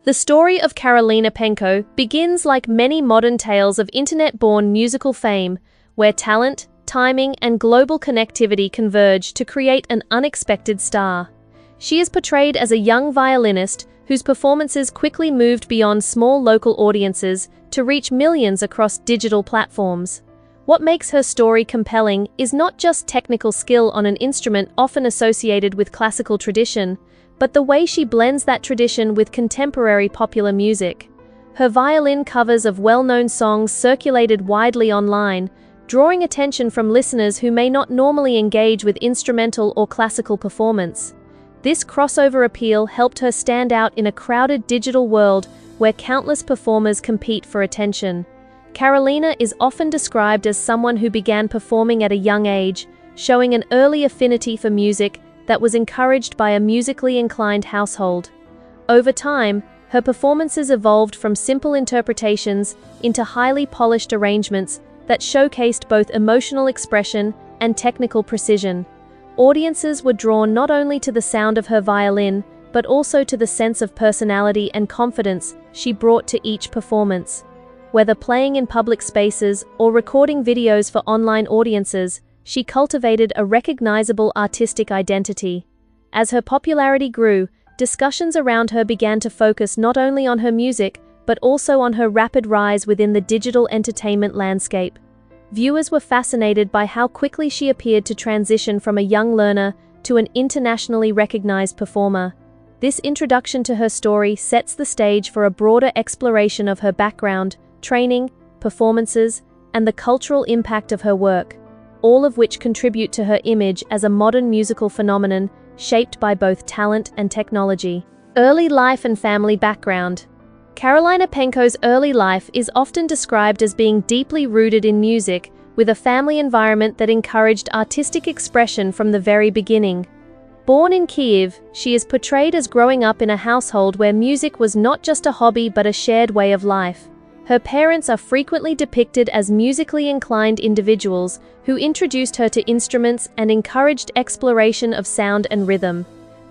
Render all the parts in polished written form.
The story of Karolina Protsenko begins like many modern tales of internet-born musical fame, where talent, timing, and global connectivity converge to create an unexpected star. She is portrayed as a young violinist whose performances quickly moved beyond small local audiences to reach millions across digital platforms. What makes her story compelling is not just technical skill on an instrument often associated with classical tradition, but the way she blends that tradition with contemporary popular music. Her violin covers of well-known songs circulated widely online, drawing attention from listeners who may not normally engage with instrumental or classical performance. This crossover appeal helped her stand out in a crowded digital world where countless performers compete for attention. Karolina is often described as someone who began performing at a young age, showing an early affinity for music that was encouraged by a musically inclined household. Over time, her performances evolved from simple interpretations into highly polished arrangements that showcased both emotional expression and technical precision. Audiences were drawn not only to the sound of her violin, but also to the sense of personality and confidence she brought to each performance. Whether playing in public spaces or recording videos for online audiences, she cultivated a recognizable artistic identity. As her popularity grew, discussions around her began to focus not only on her music, but also on her rapid rise within the digital entertainment landscape. Viewers were fascinated by how quickly she appeared to transition from a young learner to an internationally recognized performer. This introduction to her story sets the stage for a broader exploration of her background, training, performances, and the cultural impact of her work, all of which contribute to her image as a modern musical phenomenon shaped by both talent and technology. Early life and family background. Karolina Protsenko's early life is often described as being deeply rooted in music, with a family environment that encouraged artistic expression from the very beginning. Born in Kyiv, she is portrayed as growing up in a household where music was not just a hobby but a shared way of life. Her parents are frequently depicted as musically inclined individuals who introduced her to instruments and encouraged exploration of sound and rhythm.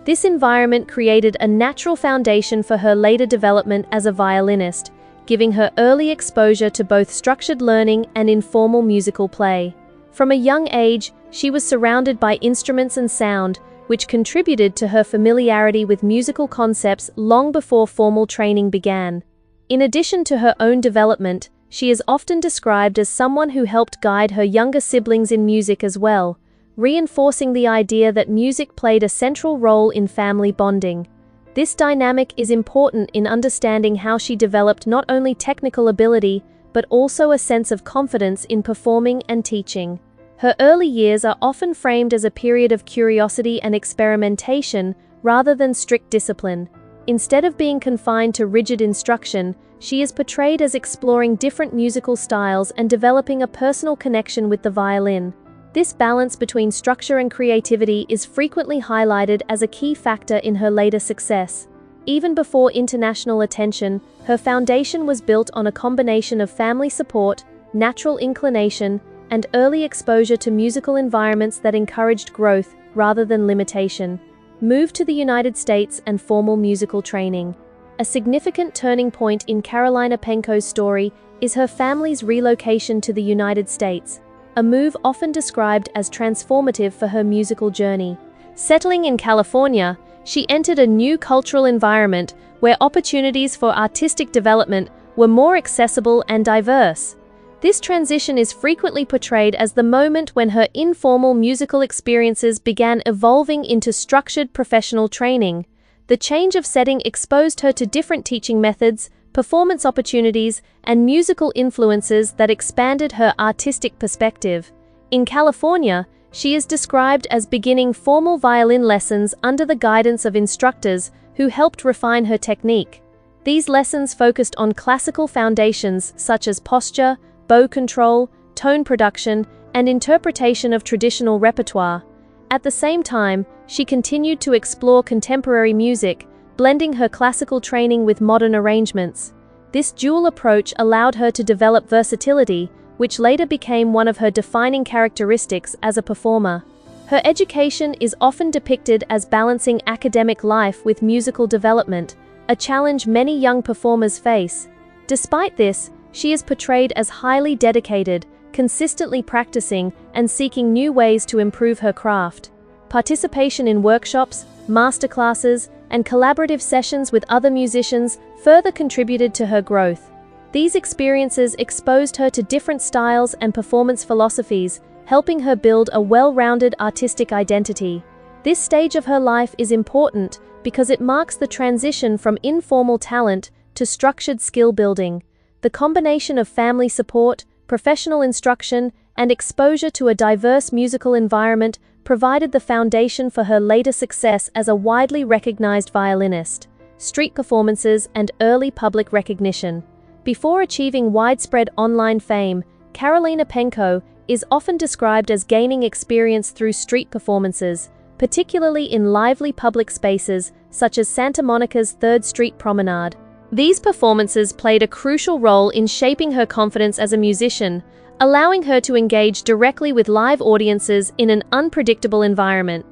This environment created a natural foundation for her later development as a violinist, giving her early exposure to both structured learning and informal musical play. From a young age, she was surrounded by instruments and sound, which contributed to her familiarity with musical concepts long before formal training began. In addition to her own development, she is often described as someone who helped guide her younger siblings in music as well, reinforcing the idea that music played a central role in family bonding. This dynamic is important in understanding how she developed not only technical ability, but also a sense of confidence in performing and teaching. Her early years are often framed as a period of curiosity and experimentation rather than strict discipline. Instead of being confined to rigid instruction, she is portrayed as exploring different musical styles and developing a personal connection with the violin. This balance between structure and creativity is frequently highlighted as a key factor in her later success. Even before international attention, her foundation was built on a combination of family support, natural inclination, and early exposure to musical environments that encouraged growth rather than limitation. Move to the United States and formal musical training. A significant turning point in Karolina Protsenko's story is her family's relocation to the United States, a move often described as transformative for her musical journey. Settling in California, she entered a new cultural environment where opportunities for artistic development were more accessible and diverse. This transition is frequently portrayed as the moment when her informal musical experiences began evolving into structured professional training. The change of setting exposed her to different teaching methods, performance opportunities, and musical influences that expanded her artistic perspective. In California, she is described as beginning formal violin lessons under the guidance of instructors who helped refine her technique. These lessons focused on classical foundations such as posture, bow control, tone production, and interpretation of traditional repertoire. At the same time, she continued to explore contemporary music, blending her classical training with modern arrangements. This dual approach allowed her to develop versatility, which later became one of her defining characteristics as a performer. Her education is often depicted as balancing academic life with musical development, a challenge many young performers face. Despite this, she is portrayed as highly dedicated, consistently practicing, and seeking new ways to improve her craft. Participation in workshops, masterclasses, and collaborative sessions with other musicians further contributed to her growth. These experiences exposed her to different styles and performance philosophies, helping her build a well-rounded artistic identity. This stage of her life is important because it marks the transition from informal talent to structured skill building. The combination of family support, professional instruction, and exposure to a diverse musical environment provided the foundation for her later success as a widely recognized violinist, street performances, and early public recognition. Before achieving widespread online fame, Karolina Protsenko is often described as gaining experience through street performances, particularly in lively public spaces such as Santa Monica's 3rd Street Promenade. These performances played a crucial role in shaping her confidence as a musician, allowing her to engage directly with live audiences in an unpredictable environment.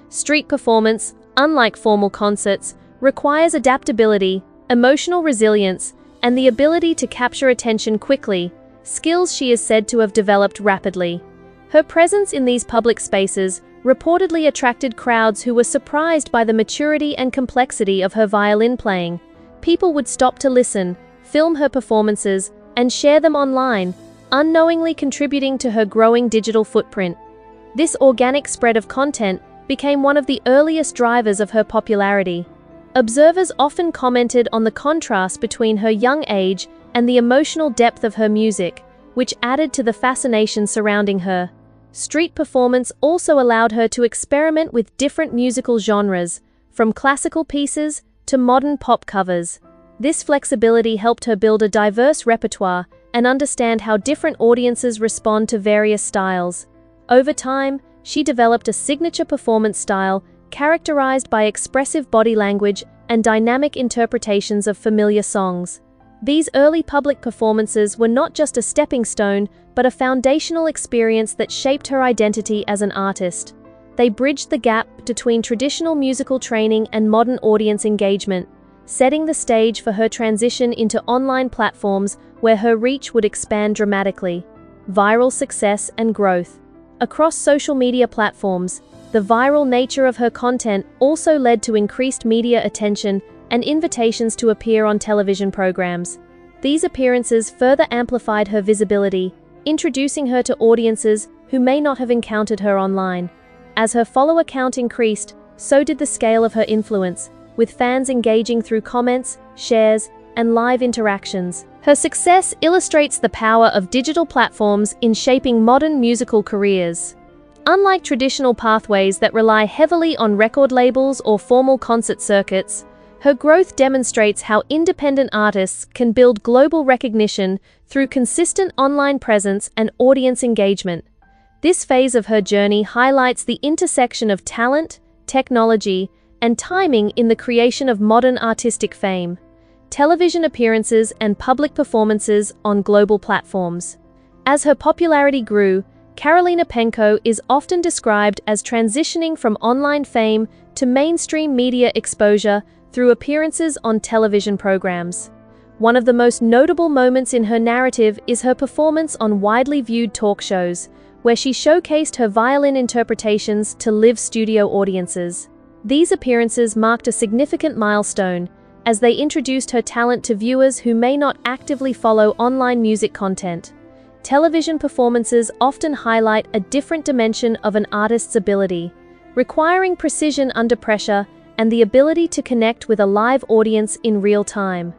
Street performance, unlike formal concerts, requires adaptability, emotional resilience, and the ability to capture attention quickly, skills she is said to have developed rapidly. Her presence in these public spaces reportedly attracted crowds who were surprised by the maturity and complexity of her violin playing. People would stop to listen, film her performances, and share them online, unknowingly contributing to her growing digital footprint. This organic spread of content became one of the earliest drivers of her popularity. Observers often commented on the contrast between her young age and the emotional depth of her music, which added to the fascination surrounding her. Street performance also allowed her to experiment with different musical genres, from classical pieces to modern pop covers. This flexibility helped her build a diverse repertoire and understand how different audiences respond to various styles. Over time, she developed a signature performance style characterized by expressive body language and dynamic interpretations of familiar songs. These early public performances were not just a stepping stone, but a foundational experience that shaped her identity as an artist. They bridged the gap between traditional musical training and modern audience engagement, setting the stage for her transition into online platforms where her reach would expand dramatically. Viral success and growth. Across social media platforms, the viral nature of her content also led to increased media attention and invitations to appear on television programs. These appearances further amplified her visibility, introducing her to audiences who may not have encountered her online. As her follower count increased, so did the scale of her influence, with fans engaging through comments, shares, and live interactions. Her success illustrates the power of digital platforms in shaping modern musical careers. Unlike traditional pathways that rely heavily on record labels or formal concert circuits, her growth demonstrates how independent artists can build global recognition through consistent online presence and audience engagement. This phase of her journey highlights the intersection of talent, technology, and timing in the creation of modern artistic fame. Television appearances and public performances on global platforms. As her popularity grew, Karolina Protsenko is often described as transitioning from online fame to mainstream media exposure through appearances on television programs. One of the most notable moments in her narrative is her performance on widely viewed talk shows, where she showcased her violin interpretations to live studio audiences. These appearances marked a significant milestone, as they introduced her talent to viewers who may not actively follow online music content. Television performances often highlight a different dimension of an artist's ability, requiring precision under pressure and the ability to connect with a live audience in real time.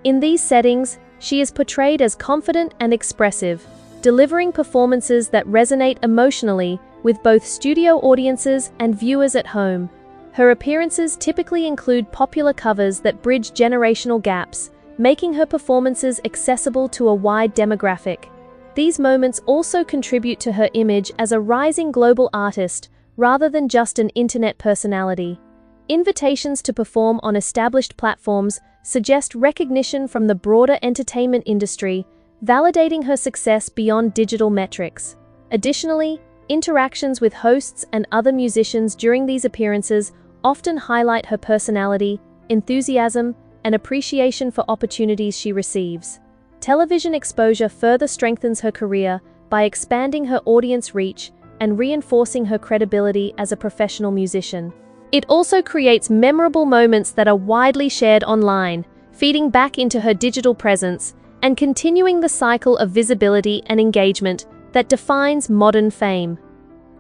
In these settings, she is portrayed as confident and expressive, delivering performances that resonate emotionally with both studio audiences and viewers at home. Her appearances typically include popular covers that bridge generational gaps, making her performances accessible to a wide demographic. These moments also contribute to her image as a rising global artist rather than just an internet personality. Invitations to perform on established platforms suggest recognition from the broader entertainment industry, validating her success beyond digital metrics. Additionally, interactions with hosts and other musicians during these appearances often highlight her personality, enthusiasm, and appreciation for opportunities she receives. Television exposure further strengthens her career by expanding her audience reach and reinforcing her credibility as a professional musician. It also creates memorable moments that are widely shared online, feeding back into her digital presence and continuing the cycle of visibility and engagement that defines modern fame.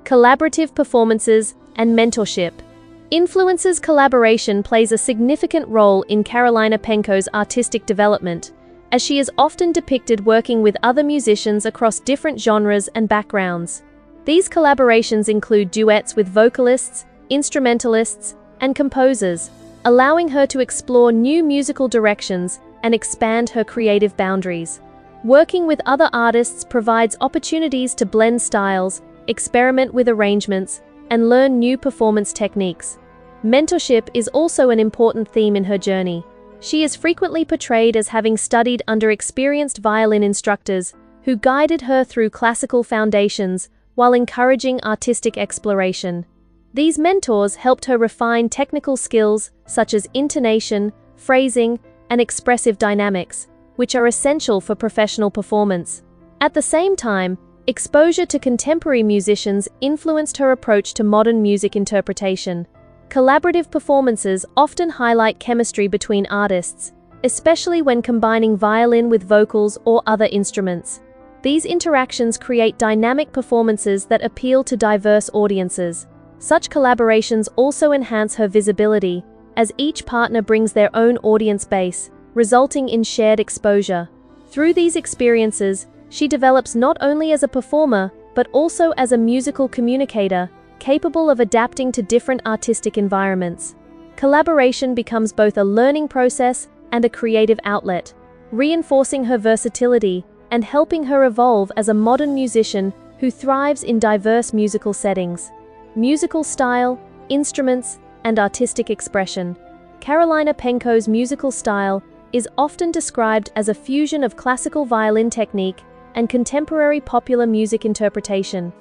Collaborative performances and mentorship. Influencers' collaboration plays a significant role in Karolina Protsenko's artistic development, as she is often depicted working with other musicians across different genres and backgrounds. These collaborations include duets with vocalists, instrumentalists, and composers, allowing her to explore new musical directions and expand her creative boundaries. Working with other artists provides opportunities to blend styles, experiment with arrangements, and learn new performance techniques. Mentorship is also an important theme in her journey. She is frequently portrayed as having studied under experienced violin instructors who guided her through classical foundations while encouraging artistic exploration. These mentors helped her refine technical skills such as intonation, phrasing, and expressive dynamics, which are essential for professional performance. At the same time, exposure to contemporary musicians influenced her approach to modern music interpretation. Collaborative performances often highlight chemistry between artists, especially when combining violin with vocals or other instruments. These interactions create dynamic performances that appeal to diverse audiences. Such collaborations also enhance her visibility, as each partner brings their own audience base, resulting in shared exposure. Through these experiences, she develops not only as a performer, but also as a musical communicator, capable of adapting to different artistic environments. Collaboration becomes both a learning process and a creative outlet, reinforcing her versatility and helping her evolve as a modern musician who thrives in diverse musical settings. Musical style, instruments, and artistic expression. Karolina Protsenko's musical style is often described as a fusion of classical violin technique and contemporary popular music interpretation.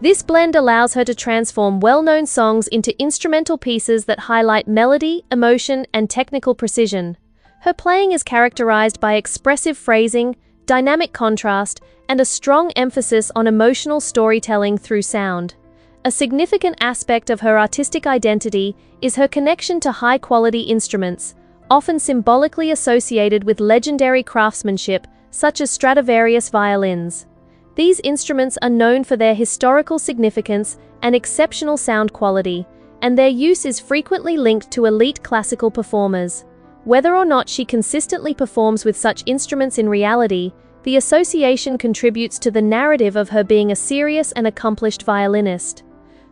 This blend allows her to transform well-known songs into instrumental pieces that highlight melody, emotion, and technical precision. Her playing is characterized by expressive phrasing, dynamic contrast, and a strong emphasis on emotional storytelling through sound. A significant aspect of her artistic identity is her connection to high-quality instruments, often symbolically associated with legendary craftsmanship such as Stradivarius violins. These instruments are known for their historical significance and exceptional sound quality, and their use is frequently linked to elite classical performers. Whether or not she consistently performs with such instruments in reality, the association contributes to the narrative of her being a serious and accomplished violinist.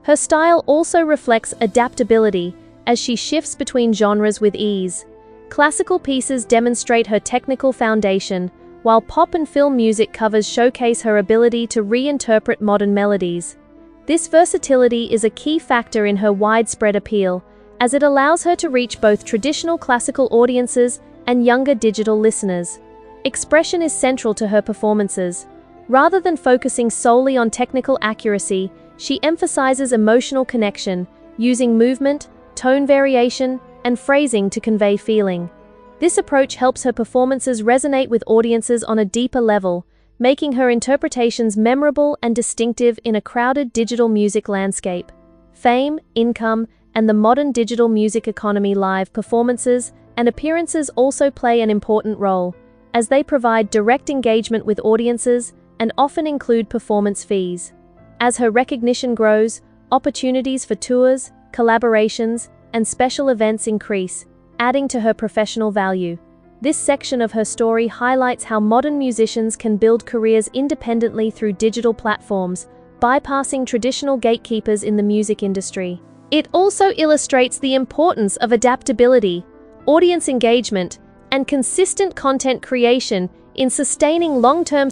Her style also reflects adaptability, as she shifts between genres with ease. Classical pieces demonstrate her technical foundation, while pop and film music covers showcase her ability to reinterpret modern melodies. This versatility is a key factor in her widespread appeal, as it allows her to reach both traditional classical audiences and younger digital listeners. Expression is central to her performances. Rather than focusing solely on technical accuracy, she emphasizes emotional connection, using movement, tone variation, and phrasing to convey feeling. This approach helps her performances resonate with audiences on a deeper level, making her interpretations memorable and distinctive in a crowded digital music landscape. Fame, income, and the modern digital music economy. Live performances and appearances also play an important role, as they provide direct engagement with audiences and often include performance fees. As her recognition grows, opportunities for tours, collaborations, and special events increase, adding to her professional value. This section of her story highlights how modern musicians can build careers independently through digital platforms, bypassing traditional gatekeepers in the music industry. It also illustrates the importance of adaptability, audience engagement, and consistent content creation in sustaining long-term